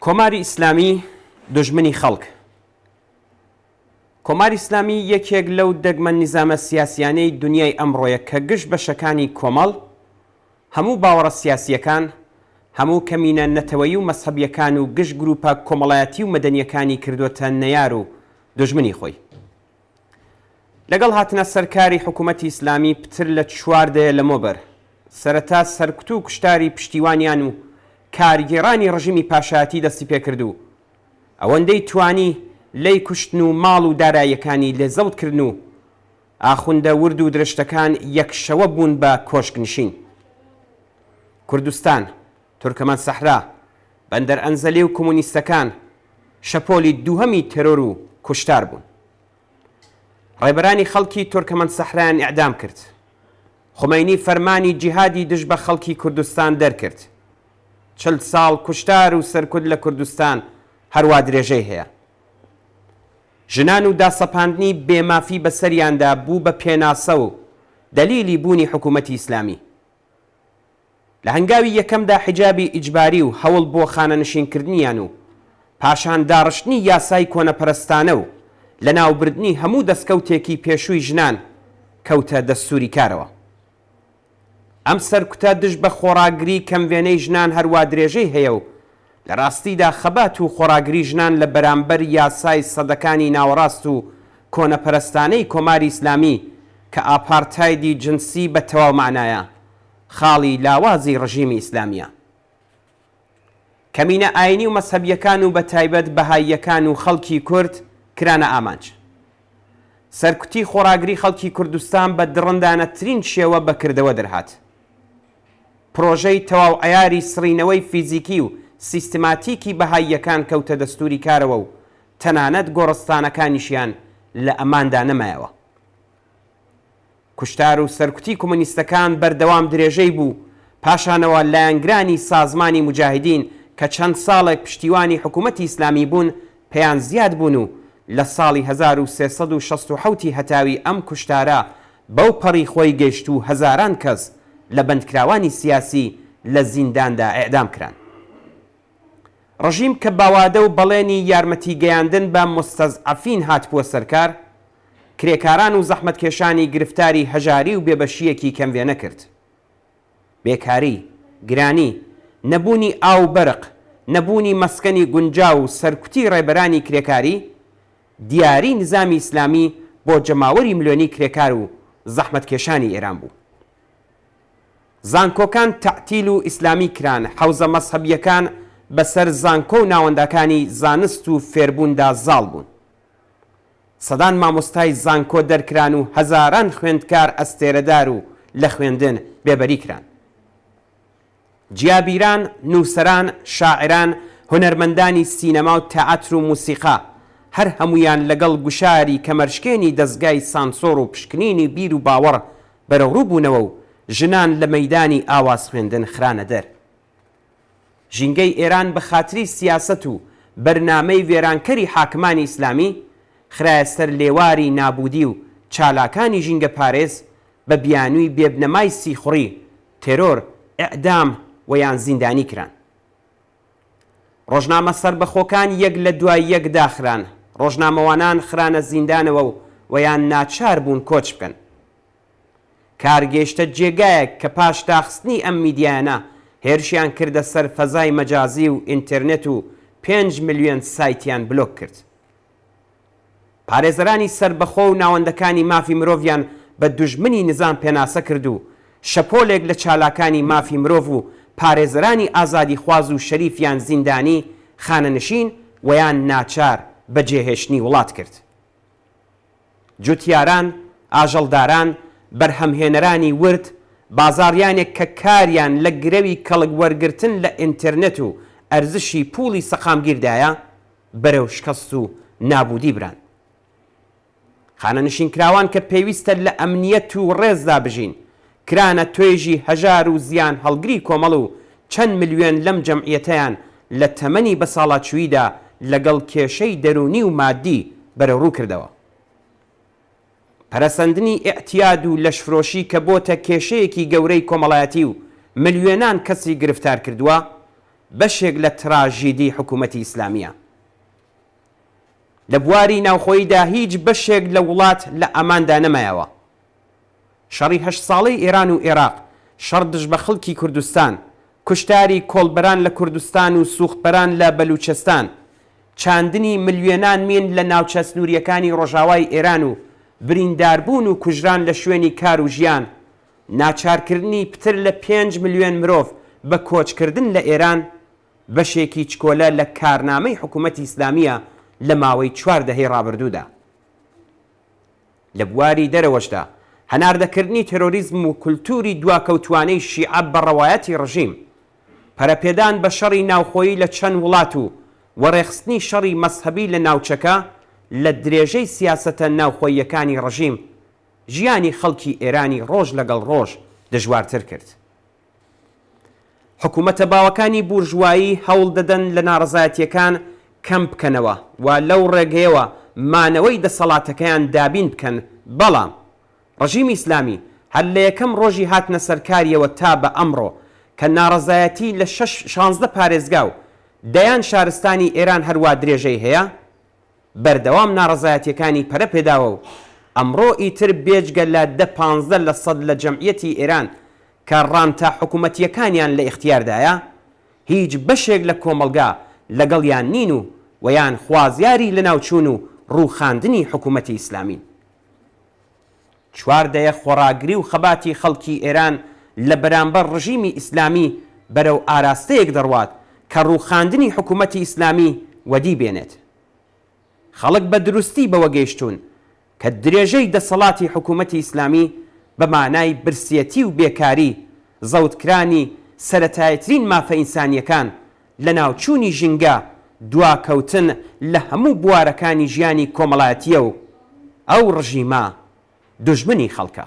کۆماری ئیسلامی دژمنی خەڵک. کۆماری ئیسلامی یەکێک لەو دەگمەن نیزامە سیاسیانەی دنیای ئەمڕۆیە کە گشت بەشەکانی کۆمەڵ، هەموو باوەڕە سیاسیەکان، هەموو کەمینە نەتەوەیی و مەسحەبیەکان و گشت گروپە کۆمەڵایەتی و مەدەنیەکانی کردوتە نەیار و دژمنی خۆی. لەگەڵ هاتنە سەرکاری حکوومەتی ئیسلامی پتر لە 4 لەمەوبەر سەرەتا سەرکوت و کوشتاری پشتیوانیان و کارگێڕانی ڕژیمی پاشایەتی دەستی پێکردو، ئەوەندەی توانی لی کوشتن و ماڵ و داراییەکانی لێزەوتکردن و ئاخوندە ورد و درشتەکان یەکشەوە بوون بە کۆشکنشین. کوردستان، تورکەمان سەحرا، بەندەر ئەنزەلی و کۆمونیستەکان شەپۆلی دووهەمی تێرۆر و کوشتار بوون. ڕێبەرانی خەڵکی تورکەمان سەحرایان ئیعدام کرد. خومەینی فەرمانی جیهادی دژ بە خەڵکی کوردستان دەرکرد. 40 ساڵ کوشتار و سەرکوت لە کوردستان هەروە درێژەی هەیە. ژنان و داسەپاندنی بێمافی بەسەریاندا بوو بە پێناسە و دەلیلی بوونی حکوومەتی ئیسلامی. لە هەنگاوی یەکەمدا حیجابی ئیجباری و هەوڵ بۆ خانەنشینکردنیان و پاشان داڕشتنی یاسای کۆنەپەرستانە و لە ناوبردنی هەموو دەستکەوتێکی پێشووی ژنان کەوتە دەستوری کارەوە. ئەم سەرکوتە دژ بە خۆڕاگری کەموێنەی ژنان هەروە درێژەی هەیە و لە ڕاستیدا خەبات و خۆڕاگری ژنان لە بەرامبەر یاسای سەدەکانی ناوەڕاست و کۆنەپەرستانەی کۆماری ئیسلامی کە ئاپارتایدی جنسی بە تەواو معنایە خاڵی لاوازی ڕژیمی ئیسلامیە. کەمینە ئاینی و مەسحەبیەکان و بە تایبەت بەهاییەکان و خەڵکی کورد کرانە ئامانج. سەرکوتی خۆڕاگری خەڵکی کوردستان بە دڕندانەترین شێوە بەکردەوە دەرهات. پرۆژەی تەواو عەیاری سڕینەوەی فیزیکی و سیستماتیکی بەهاییەکان کەوتە دەستوری کارەوە و تەنانەت گۆڕستانەکانیشیان لە ئەماندا نەمایەوە. کوشتار و سەرکوتی کۆمونیستەکان بەردەوام درێژەی بوو، پاشانەوە لایەنگرانی سازمانی مجاهدین کە چەند ساڵێک پشتیوانی حکوومەتی ئیسلامی بوون پێیان زیاد بوون و لە ساڵی 1367 هەتاوی ئەم کوشتارە بەو پەڕی خۆی گەیشت و هەزاران کەس لە بەندکراوانی سیاسی لە زینداندا ئیعدام کران. ڕژیم کە باوادە و بەڵێنی یارمەتی گەیاندن بە مستەزعەفین هاتبووە سەرکار، کرێکاران و زەحمەتکێشانی گرفتاری هەژاری و بێبەشیەکی کەموێنە کرد. بێکاری، گرانی، نەبوونی ئاو بەرق، نەبوونی مەسکەنی گونجاو و سەرکوتی ڕێبەرانی کرێکاری دیاری نظامی ئیسلامی بۆ جەماوەری ملیۆنی کرێکار و زەحمەتکێشانی ئێران بوو. زانکۆکان تەعتیل و ئیسلامی کران، حەوزە مەسحەبیەکان بەسەر زانکۆ و ناوەندەکانی زانست و فێربووندا زاڵ بوون. سەدان مامۆستای زانکۆ دەرکران و هەزاران خوێندکار ئەستێرەدار و لە خوێندن بێبەری کران. جیابیران، نووسەران، شاعران، هونەرمەندانی سینەما و تەعاتر و موسیقا هەر هەمویان لەگەڵ گوشاری کەمەرشکێنی دەستگای سانسۆر و پشکنینی بیر و باوەڕ بەرەوڕوو بوونەوە و ژنان لە مەیدانی ئاواز خوێندن خرانە دەر. ژینگەی ئێران بە خاتری سیاسەت و بەرنامەی وێرانکەری حاکمانی ئیسلامی خرایە سەر لێواری نابودی و چالاکانی ژینگە پارێز بە بیانووی بێبنەمای سیخوڕی، تێرۆر، ئیعدام و یان زیندانی کران. ڕۆژنامە سەربەخۆکان یەک لە دوای یەک داخران، ڕۆژنامەوانان خرانە زیندانەوە و یان ناچار بوون کۆچ بکەن. کارگەیشتە جێگایەک کە پاش داخستنی ئەم میدیانە هێرشیان کردە سەر فەزای مەجازی و ئینتەرنێت و 5 ملیۆن سایتیان بلۆک کرد. پارێزەرانی سەربەخۆ و ناوەندەکانی مافی مرۆڤیان بە دوژمنی نظام پێناسە کرد و شەپۆلێک لە چالاکانی مافی مرۆڤ و پارێزەرانی ئازادی خواز و شەریفیان زیندانی، خانەنشین و یان ناچار بە جێهێشتنی وڵات کرد. جوتیاران، ئاژەڵداران، بەرهەمهێنەرانی ورد، بازاڕیانێک کە کاریان لە گرەوی کەڵک وەرگرتن لە ئینتەرنێت و ئەرزشی پوڵی سەقامگیردایە بەرەو شکەست و نابودی بران. خانەنشینکراوان کە پێویستە لە ئەمنیەت و ڕێزدا بژین کرانە توێژی هەژار و زیان هەڵگری کۆمەڵ و چەند ملیۆن لەم جەمعیەتەیان لە تەمەنی بەساڵاتچوویدا لەگەڵ کێشەی دەرونی و مادی بەرەوڕوو کردەوە. پەرەسەندنی ئیعتیاد و لەشفرۆشی کە بۆتە کێشەیەکی گەورەی کۆمەڵایەتی و ملیۆنان کەسی گرفتار کردووە بەشێک لە تراژیدی حکوومەتی ئیسلامیە. لە بواری ناوخۆییدا هیچ بەشێک لە وڵات لە ئەماندا نەمایەوە. شەڕی 8 ساڵەی ئێران و عێراق، شەڕ دژ بە خەڵکی کوردستان، کوشتاری کۆڵبەران لە کوردستان و سوختبەران لە بەلوچستان، چاندنی ملیۆنان مین لە ناوچە سنووریەکانی ڕۆژاوای ئێران و برینداربوون و کوژران لە شوێنی کار و ژیان، ناچارکردنی پتر لە 5 ملیۆن مرۆڤ بە کۆچکردن لە ئێران بەشێکی چکۆلە لە کارنامەی حکوومەتی ئیسلامیە لە ماوەی 4 دەهەی ڕابردوودا. لە بواری دەرەوەشدا هەناردەکردنی تێرۆریزم و کولتوری دواکەوتوانەی شیعە بە ڕەوایەتی ڕژیم، پەرەپێدان بە شەڕی ناوخۆیی لە چەند وڵات و وەڕێخستنی شەڕی مەسهەبی لە ناوچەکە لە درێژەی سیاسەتە ناوخۆییەکانی ڕژیم ژیانی خەڵکی ئێرانی ڕۆژ لەگەڵ ڕۆژ دژوارتر کرد. حکوومەتە باوەکانی بورژوایی هەوڵ دەدەن لە ناڕەزایەتیەکان کەم بکەنەوە و لەو ڕێگەیەوە مانەوەی دەسەڵاتەکەیان دابین بکەن، بەڵام ڕژیمی ئیسلامی هەر لە یەکەم ڕۆژی هاتنە سەرکاریەوە تا بە ئەمڕۆ کە ناڕەزایەتی لە 16 پارێزگا و دەیان شارستانی ئێران هەروە درێژەی هەیە، بەردەوام ناڕەزایەتیەکانی پەرەپێداوە و ئەمڕۆ ئیتر بێجگە لە 10-15% لە جەمعیەتی ئێران کە ڕانتا حکوومەتیەکانیان لە ئیختیاردایە، هیچ بەشێک لە کۆمەلگا لەگەڵیان نین و ویان خوازیاری لە ناوچوون و ڕووخاندنی حکوومەتی ئیسلامین. 4 دەیە خۆڕاگری و خەباتی خەڵکی ئێران لە بەرامبەر ڕژیمی ئیسلامی بەرەو ئاراستەیەک دەڕوات کە ڕووخاندنی حکوومەتی ئیسلامی وەدی بێنێت. خەڵک بە دروستی بەوە گەیشتون کە درێژەی دەسەڵاتی حکوومەتی ئیسلامی بە مانای برسیەتی و بێکاری، زەوتکرانی سەرەتایەترین مافە ئینسانیەکان لە ناوچوونی ژینگە، دواکەوتن لە هەموو بوارەکانی ژیانی کۆمەڵایەتیە و ئەو ڕژیمە دوژمنی خەڵکە.